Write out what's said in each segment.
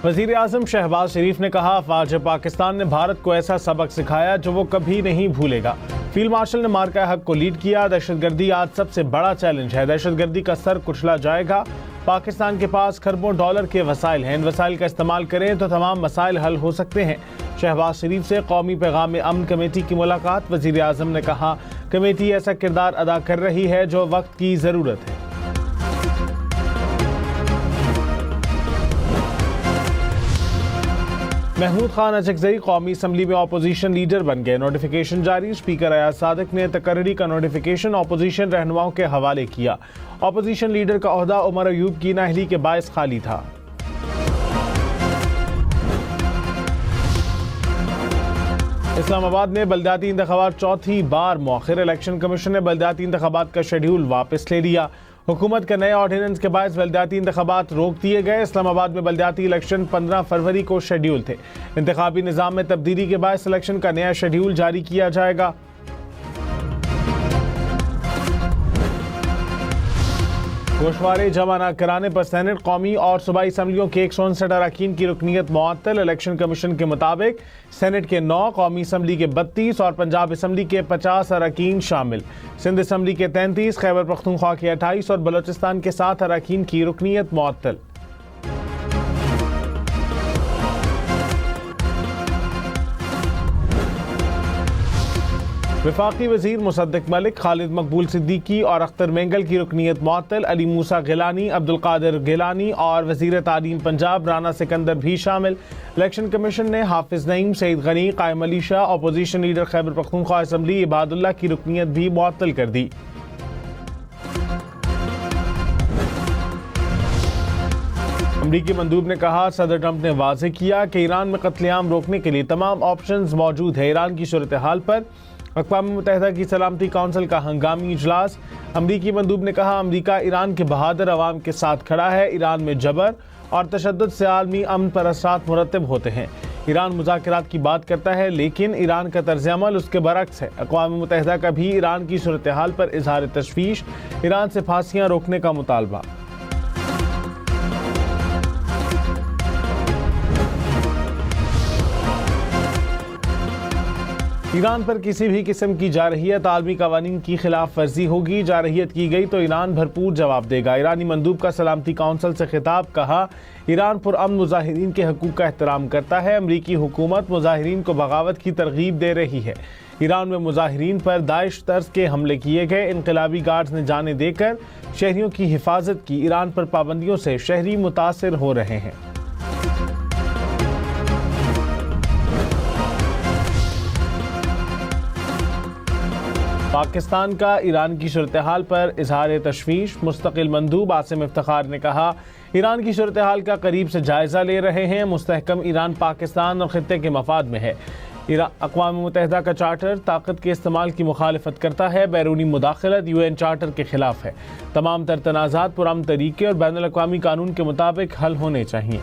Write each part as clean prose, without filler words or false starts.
वज़ीर आज़म शहबाज शरीफ ने कहा, अफ़वाज पाकिस्तान ने भारत को ऐसा सबक सिखाया जो वो कभी नहीं भूलेगा। फील्ड मार्शल ने मार्का हक को लीड किया। दहशतगर्दी आज सबसे बड़ा चैलेंज है। दहशतगर्दी का सर कुचला जाएगा। पाकिस्तान के पास खरबों डॉलर के वसाइल हैं। इन वसाइल का इस्तेमाल करें तो तमाम मसाइल हल हो सकते हैं। शहबाज शरीफ से कौमी पैगाम अमन कमेटी की मुलाकात। वज़ीर आज़म ने कहा, कमेटी ऐसा किरदार अदा कर रही है जो वक्त की ज़रूरत है। महमूद खान अचकज़ई कौमी असम्बली में अपोजिशन लीडर बन गए। नोटिफिकेशन जारी। स्पीकर अयाज सादिक ने तकर्री का नोटिफिकेशन अपोजिशन रहनुमाओं के हवाले किया। अपोजिशन लीडर का ओहदा उमर अयूब की नाअहली के बायस खाली था। इस्लामाबाद में बल्दियाती इंतखाबात चौथी बार मौखिर। इलेक्शन कमीशन ने बल्दियाती इंतखाबात का शेड्यूल वापस ले लिया। हुकूमत के नए ऑर्डिनेंस के बायस बल्दियाती इंतखाबात रोक दिए गए। इस्लामाबाद में बल्दियाती इलेक्शन 15 फरवरी को शेड्यूल थे। इंतखाबी निज़ाम में तब्दीली के बायस इलेक्शन का नया शेड्यूल जारी किया जाएगा। गोशवारे जमा न कराने पर सेनेट, कौमी और सूबाई असम्बलियों के 159 अरकान की रुकनीत मुअत्तल। इलेक्शन कमीशन के मुताबिक सेनेट के 9, कौमी असम्बली के 32 और पंजाब असम्बली के 50 अरकान शामिल। सिंध असम्बली के 33, खैबर पख्तूनख्वा के 28 और बलोचिस्तान के 7 अरकान की रुकनीत मुअत्तल। वफाकी वज़ीर मुसद्दिक मलिक, खालिद मकबूल सिद्दीकी और अख्तर मेंगल की रुकनीत मुअत्तल। अली मूसा गिलानी, अब्दुल कादिर गिलानी और वज़ीर तालीम पंजाब राना सिकंदर भी शामिल। इलेक्शन कमीशन ने हाफिज नईम, सईद गनी, कायम Ali Shah, opposition leader Khyber Pakhtunkhwa assembly Ibadullah की रुकनीत भी मुअत्तल कर दी। अमरीकी मंदूब ने कहा, सदर ट्रंप ने वाज़ेह किया कि ईरान में कत्लेआम रोकने के लिए तमाम ऑप्शंस मौजूद है। ईरान की सूरत हाल पर अक़वाम मुत्तहिदा की सलामती काउंसिल का हंगामी इजलास। अमरीकी मंदूब ने कहा, अमरीका ईरान के बहादुर अवाम के साथ खड़ा है। ईरान में जबर और तशद्दुद से आलमी अमन पर असरात मुरतब होते हैं। ईरान मुज़ाकरात की बात करता है, लेकिन ईरान का तर्ज अमल उसके बरक्स है। अक़वाम मुत्तहिदा का भी ईरान की सूरत हाल पर इजहार तशवीश। ईरान से फांसियाँ रोकने का मुतालबा। ईरान पर किसी भी किस्म की जारहियत आलमी कवानीन की खिलाफ वर्जी होगी। जारहियत की गई तो ईरान भरपूर जवाब देगा। ईरानी मंदूब का सलामती काउंसिल से खिताब। कहा, ईरान पुरअमन मुजाहिरीन के हकूक़ का एहतराम करता है। अमरीकी हुकूमत मुजाहिरीन को बगावत की तरगीब दे रही है। ईरान में मुजाहिरीन पर दाइश तर्ज के हमले किए गए। इनकलाबी गार्ड्स ने जाने देकर शहरियों की हिफाजत की। ईरान पर पाबंदियों से शहरी मुतासिर हो रहे हैं। पाकिस्तान का ईरान की सूरत हाल पर इजहार तशवीश। मुस्तकिल मंदूब आसिम इफ्तिखार ने कहा, ईरान की सूरत हाल का करीब से जायज़ा ले रहे हैं। मुस्तहकम ईरान पाकिस्तान और खित्ते के मफाद में है। अक़वाम मुत्तहिदा का चार्टर ताकत के इस्तेमाल की मुखालिफत करता है। बैरूनी मुदाखलत UN चार्टर के खिलाफ है। तमाम तर तनाज़ात पुरअमन तरीके और बैनुल अक़वामी कानून के मुताबिक हल होने चाहिए।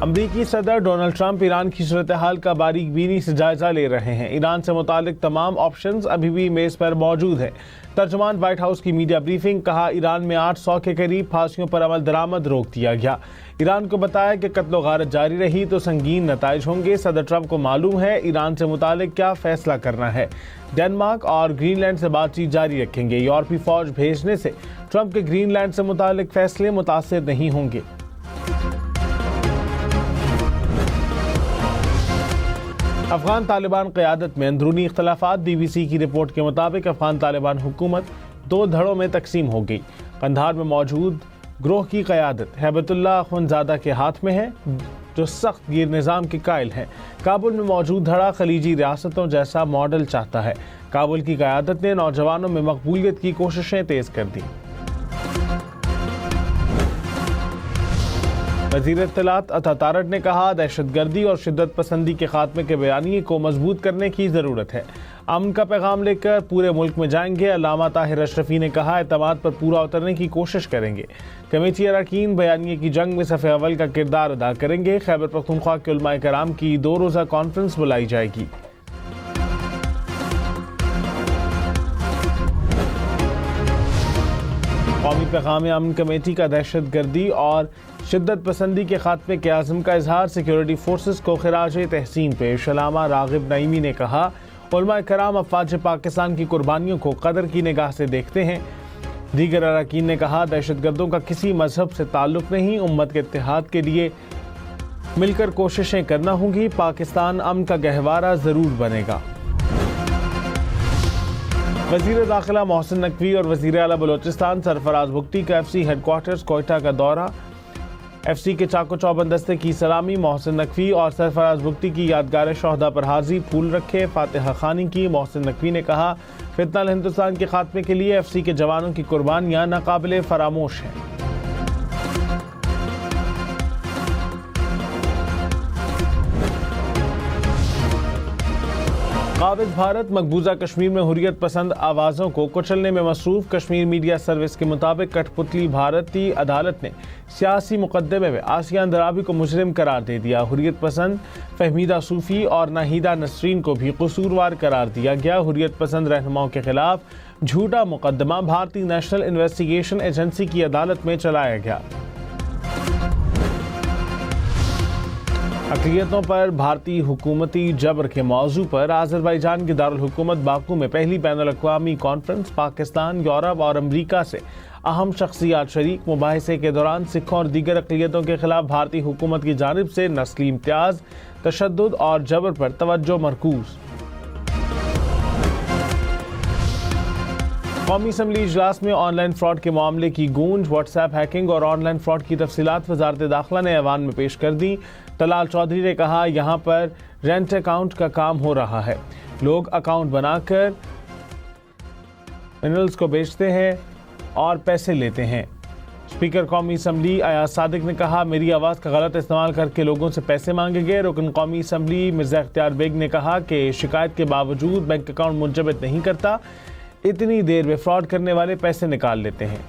अमरीकी सदर डोनाल्ड ट्रंप ईरान की सूरत हाल का बारीक बीनी से जायजा ले रहे हैं। ईरान से मुतालिक तमाम ऑप्शंस अभी भी मेज़ पर मौजूद है। तर्जुमान व्हाइट हाउस की मीडिया ब्रीफिंग। कहा, ईरान में 800 के करीब फांसियों पर अमल दरामद रोक दिया गया। ईरान को बताया कि कत्लो गारत जारी रही तो संगीन नताइज होंगे। सदर ट्रंप को मालूम है ईरान से मुतालिक क्या फैसला करना है। डेनमार्क और ग्रीनलैंड से बातचीत जारी रखेंगे। यूरोपीय फौज भेजने से ट्रंप के ग्रीनलैंड से मुतालिक फैसले मुतासिर नहीं होंगे। अफगान तालिबान क़यादत में अंदरूनी इख्तलाफात। BBC की रिपोर्ट के मुताबिक अफगान तालिबान हुकूमत 2 धड़ों में तकसीम हो गई। कंधार में मौजूद ग्रोह की क़यादत हैबतुल्लाह अख़ुंज़ादा के हाथ में है, जो सख्त गिर निज़ाम के कायल हैं। काबुल में मौजूद धड़ा खलीजी रियासतों जैसा मॉडल चाहता है। काबुल की क़यादत ने नौजवानों में मकबूलियत की कोशिशें तेज़ कर दी। वज़ीर इत्तलात अता तारड़ ने कहा, दहशतगर्दी और शिद्दत पसंदी के खात्मे के बयानिए को मजबूत करने की ज़रूरत है। अमन का पैगाम लेकर पूरे मुल्क में जाएंगे। अल्लामा ताहिर अशरफी ने कहा, एतमाद पर पूरा उतरने की कोशिश करेंगे। कमेटी अरकान बयानिए की जंग में सफ़े अव्वल का किरदार अदा करेंगे। खैबर पख्तूनख्वा के उलमाए कराम की 2 रोज़ा कॉन्फ्रेंस बुलाई जाएगी। कौमी पैगाम अमन कमेटी का दहशत गर्दी और शिद्दत पसंदी के खात्मे के आज़म का इजहार, सिक्योरिटी फोर्सेस को खिराज तहसीन पेश। अल्लामा रागिब नईमी ने कहा, उलमा कराम अफवाज पाकिस्तान की कुर्बानियों को कदर की निगाह से देखते हैं। दीगर अरकान ने कहा, दहशतगर्दों का किसी मजहब से ताल्लुक नहीं, उम्मत के इत्तेहाद के लिए मिलकर कोशिशें करना होंगी, पाकिस्तान अमन का गहवारा ज़रूर बनेगा। वज़ीर दाखिला मोहसिन नकवी और वज़ीर आला बलोचिस्तान सरफराज भुगटी का FC हेडक्वार्टर्स कोयटा का दौरा। FC के चाको चौबंद दस्ते की सलामी, मोहसिन नकवी और सरफराज भुगटी की यादगार शहदा पर हाजी फूल रखे, फातिहा खानी की। मोहसिन नकवी ने कहा, फितना हिंदुस्तान के खात्मे के लिए FC के जवानों की कुर्बानियां नाकाबिले फरामोश हैं। काबिज भारत मकबूजा कश्मीर में हुर्रियत पसंद आवाज़ों को कुचलने में मसरूफ। कश्मीर मीडिया सर्विस के मुताबिक कठपुतली भारतीय अदालत ने सियासी मुकदमे में आसिया अंदराबी को मुजरिम करार दे दिया। हुर्रियत पसंद फहमीदा सूफी और नाहिदा नसरीन को भी कसूरवार करार दिया गया। हुर्रियत पसंद रहनुमाओं के खिलाफ झूठा मुकदमा भारतीय नेशनल इन्वेस्टिगेशन एजेंसी की अदालत में चलाया गया। अक़लियतों पर भारतीय हुकूमती जबर के मौजू पर आज़रबाईजान की दारुल हुकूमत बाकू में पहली बैनुल-अक़वामी कॉन्फ्रेंस। पाकिस्तान, यूरोप और अमरीका से अहम शख्सियात शरीक। मुबाहिसे के दौरान सिखों और दीगर अक़लियतों के खिलाफ भारतीय हुकूमत की जानिब से नस्ली इम्तियाज़, तशद्दुद और जबर पर तवज्जो मरकूज़। कौमी असम्बली इजलास में ऑनलाइन फ्रॉड के मामले की गूंज। व्हाट्सएप हैकिंग और ऑनलाइन फ्रॉड की तफसीलात वज़ारत दाखिला ने ऐवान में पेश कर दी। तलाल चौधरी ने कहा, यहाँ पर रेंट अकाउंट का काम हो रहा है, लोग अकाउंट बनाकर मिनरल्स को बेचते हैं और पैसे लेते हैं। स्पीकर कौमी असम्बली अयाज सादिक ने कहा, मेरी आवाज़ का गलत इस्तेमाल करके लोगों से पैसे मांगे गए। रुकन कौमी असम्बली मिर्ज़ा इख्तियार बेग ने कहा कि शिकायत के बावजूद बैंक अकाउंट मुंजमद नहीं करता, इतनी देर में फ्रॉड करने वाले पैसे निकाल लेते हैं।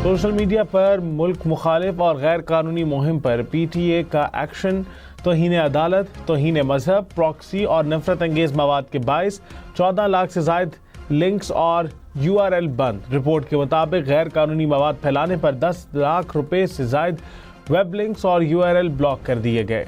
सोशल मीडिया पर मुल्क मुखालिफ और गैर कानूनी मुहिम पर PTA का एक्शन। तौहीन अदालत, तौहीन मजहब, प्रॉक्सी और नफरत अंगेज मवाद के बाइस 14 लाख से जायद लिंक्स और URL बंद। रिपोर्ट के मुताबिक गैर कानूनी मवाद फैलाने पर 10 लाख रुपए से जायद वेब लिंक्स और URL ब्लॉक कर दिए गए।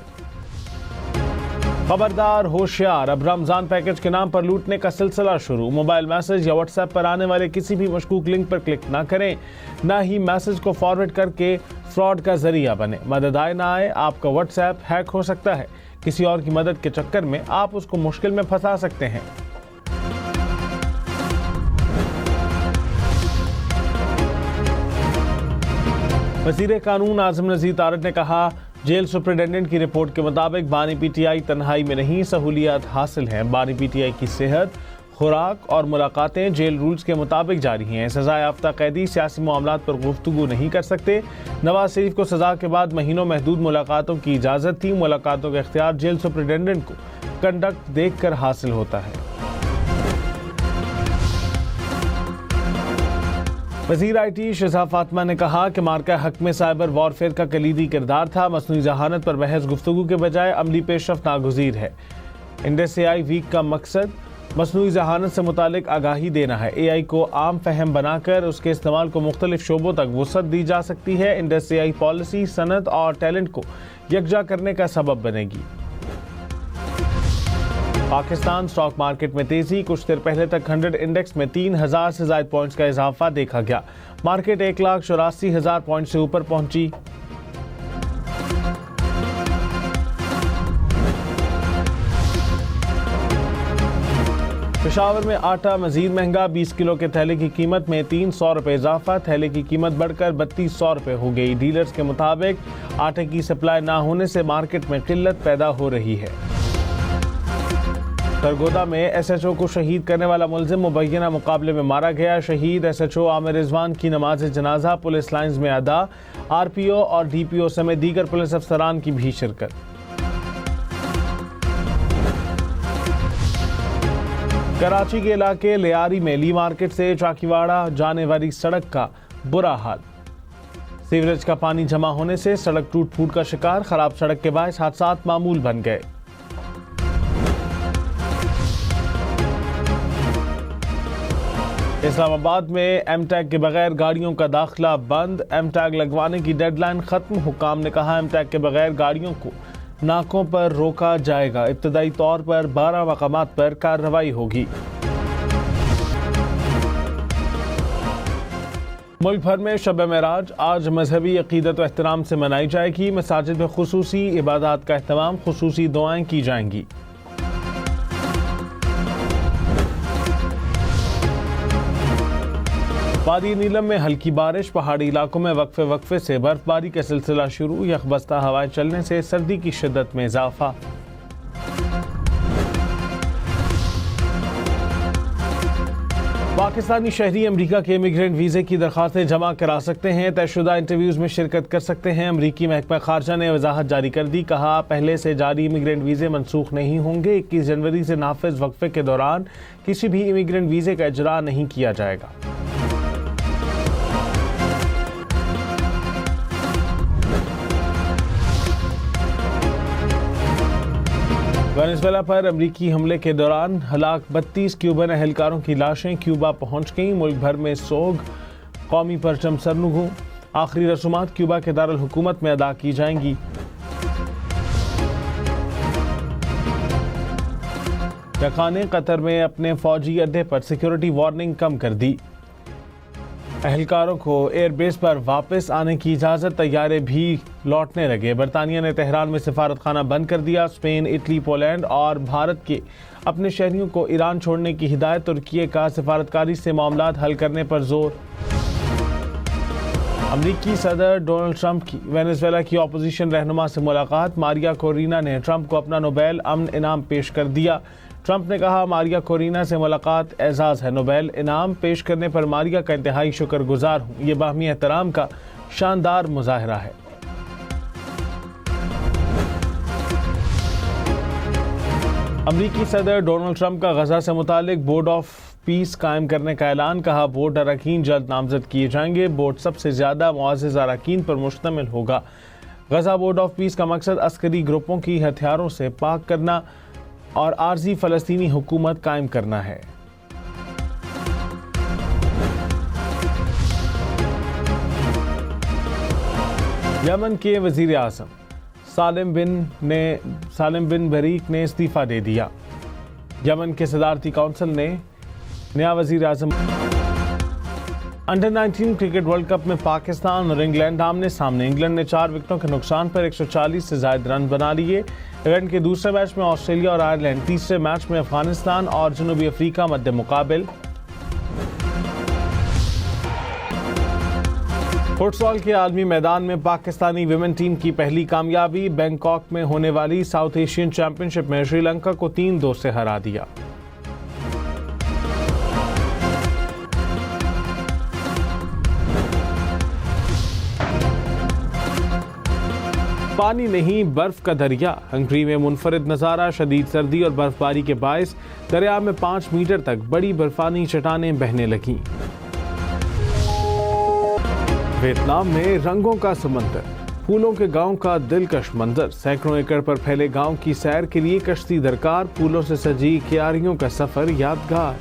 खबरदार, होशियार, अब रमजान पैकेज के नाम पर लूटने का सिलसिला शुरू। मोबाइल मैसेज या व्हाट्सएप पर आने वाले किसी भी मशकूक लिंक पर क्लिक ना करें, ना ही मैसेज को फॉरवर्ड करके फ्रॉड का जरिया बने। मदद आए ना आए, आपका व्हाट्सएप हैक हो सकता है। किसी और की मदद के चक्कर में आप उसको मुश्किल में फंसा सकते हैं। वज़ीर कानून आज़म नज़ीर तारड़ ने कहा, जेल सुपरिटेंडेंट की रिपोर्ट के मुताबिक बानी PTI तन्हाई में नहीं, सहूलियात हासिल हैं। बानी PTI की सेहत, खुराक और मुलाकातें जेल रूल्स के मुताबिक जारी हैं। सज़ा याफ्ता कैदी सियासी मामलात पर गुफ्तगू नहीं कर सकते। नवाज शरीफ को सज़ा के बाद महीनों महदूद मुलाकातों की इजाज़त थी। मुलाकातों का इख्तियार जेल सुपरिटेंडेंट को कंडक्ट देख कर हासिल होता है। वज़ीर IT शिज़ा फातिमा ने कहा कि मार्का हक में साइबर वॉरफेयर का कलीदी किरदार था। मसनूई जहानत पर बहस गुफ्तगू के बजाय अमली पेशरफ्त नागुज़ीर है। इंडस AI वीक का मकसद मसनूई जहानत से मुतालिक आगाही देना है। AI को आम फहम बनाकर उसके इस्तेमाल को मुख्तलिफ शोबों तक वुसअत दी जा सकती है। इंडस AI पॉलिसी सनत और टैलेंट को यकजा करने का सबब बनेगी। पाकिस्तान स्टॉक मार्केट में तेजी। कुछ देर पहले तक 100 इंडेक्स में 3000 से ज्यादा पॉइंट्स का इजाफा देखा गया। मार्केट 1,84,000 पॉइंट से ऊपर पहुंची। पेशावर में आटा मजीद महंगा। 20 किलो के थैले की कीमत में 300 रुपये इजाफा। थैले की कीमत बढ़कर 3200 रुपये हो गई। डीलर्स के मुताबिक आटे की सप्लाई ना होने से मार्केट में किल्लत पैदा हो रही है। सरगोदा में SHO को शहीद करने वाला मुलजिम मुबैना मुकाबले में मारा गया। शहीद SHO आमिर रिजवान की नमाज जनाजा पुलिस लाइन्स में अदा। RPO और DPO समेत दीगर पुलिस अफसरान की भी शिरकत। कराची के इलाके लियारी में ली मार्केट से चाकीवाड़ा जाने वाली सड़क का बुरा हाल। सीवरेज का पानी जमा होने से सड़क टूट फूट का शिकार। खराब सड़क के बायस हादसात मामूल बन गए। इस्लामाबाद में एम टैग के बगैर गाड़ियों का दाखिला बंद। एम टैग लगवाने की डेडलाइन खत्म। हुकाम ने कहा एम टैग के बगैर गाड़ियों को नाकों पर रोका जाएगा। इब्तदाई तौर पर 12 मकामात पर कार्रवाई होगी। मुल्क भर में शब मेराज आज मजहबी अकीदत व एहतराम से मनाई जाएगी। मसाजिद में खुसूसी इबादत का एहतमाम, खुसूसी दुआएं की जाएंगी। वादी नीलम में हल्की बारिश, पहाड़ी इलाकों में वक्फे से बर्फबारी का सिलसिला शुरू। यकबस्ता हवाएं चलने से सर्दी की शिद्दत में इजाफा। पाकिस्तानी शहरी अमरीका के इमिग्रेंट वीज़े की दरख्वास्तें जमा करा सकते हैं। तयशुदा इंटरव्यूज़ में शिरकत कर सकते हैं। अमरीकी महकमा खारजा ने वजाहत जारी कर दी। कहा पहले से जारी इमिग्रेंट वीज़े मनसूख नहीं होंगे। 21 जनवरी से नाफिज वक्फे के दौरान किसी भी इमिग्रेंट वीज़े का इजरा नहीं किया जाएगा। वेनेजुएला पर अमरीकी हमले के दौरान हलाक 32 क्यूबन एहलकारों की लाशें क्यूबा पहुंच गईं। मुल्क भर में सोग, कौमी परचम सरनुगू। आखिरी रसूमात क्यूबा के दारुल हुकूमत में अदा की जाएंगी। रखा ने कतर में अपने फौजी अड्डे पर सिक्योरिटी वार्निंग कम कर दी। एहलकारों को एयरबेस पर वापस आने की इजाज़त, तैयारे भी लौटने लगे। बरतानिया ने तेहरान में सिफारत खाना बंद कर दिया। स्पेन, इटली, पोलैंड और भारत के अपने शहरियों को ईरान छोड़ने की हिदायत। तुर्की का सिफारतकारी से मामलात हल करने पर जोर। अमरीकी सदर डोनाल्ड ट्रंप की वेनेजुएला की अपोजिशन रहनुमा से मुलाकात। मारिया कोरिना ने ट्रंप को अपना नोबेल अमन इनाम पेश कर दिया। ट्रंप ने कहा मारिया कोरिना से मुलाकात एजाज़ है। नोबेल इनाम पेश करने पर मारिया का इंतहाई शुक्रगुजार हूँ। ये बाहमी एहतराम का शानदार मुजाहरा है। अमरीकी सदर डोनाल्ड ट्रंप का गजा से मुतालिक बोर्ड ऑफ पीस कायम करने का ऐलान। कहा बोर्ड अरकान जल्द नामजद किए जाएंगे। बोर्ड सबसे ज़्यादा मुआज़्ज़िज़ अरकान पर मुश्तमिल होगा। गजा बोर्ड ऑफ पीस का मकसद अस्करी ग्रुपों की हथियारों से पाक करना और आर्जी फ़लस्तीनी हुकूमत कायम करना है। यमन के वज़ीर आज़म सालिम बिन बरीक ने इस्तीफ़ा दे दिया। यमन के सदारती काउंसिल ने नया वज़ीर आज़म। अंडर 19 क्रिकेट वर्ल्ड कप में पाकिस्तान और इंग्लैंड आमने सामने। इंग्लैंड ने 4 विकेटों के नुकसान पर 140 से ज़ायद रन बना लिए। इंग्लैंड के दूसरे मैच में ऑस्ट्रेलिया और आयरलैंड, तीसरे मैच में अफगानिस्तान और जनूबी अफ्रीका मध्य मुकाबिल। फुटसॉल के आलमी मैदान में पाकिस्तानी विमेन टीम की पहली कामयाबी। बैंकॉक में होने वाली साउथ एशियन चैंपियनशिप में श्रीलंका को 3-2 से हरा दिया। पानी नहीं बर्फ का दरिया। हंगरी में मुनफरिद नज़ारा। शदीद सर्दी और बर्फबारी के बायस दरिया में 5 मीटर तक बड़ी बर्फानी चट्टानें बहने लगीं। वियतनाम में रंगों का समंदर, फूलों के गांव का दिलकश मंजर। सैकड़ों एकड़ पर फैले गांव की सैर के लिए कश्ती दरकार। फूलों से सजी क्यारियों का सफर यादगार।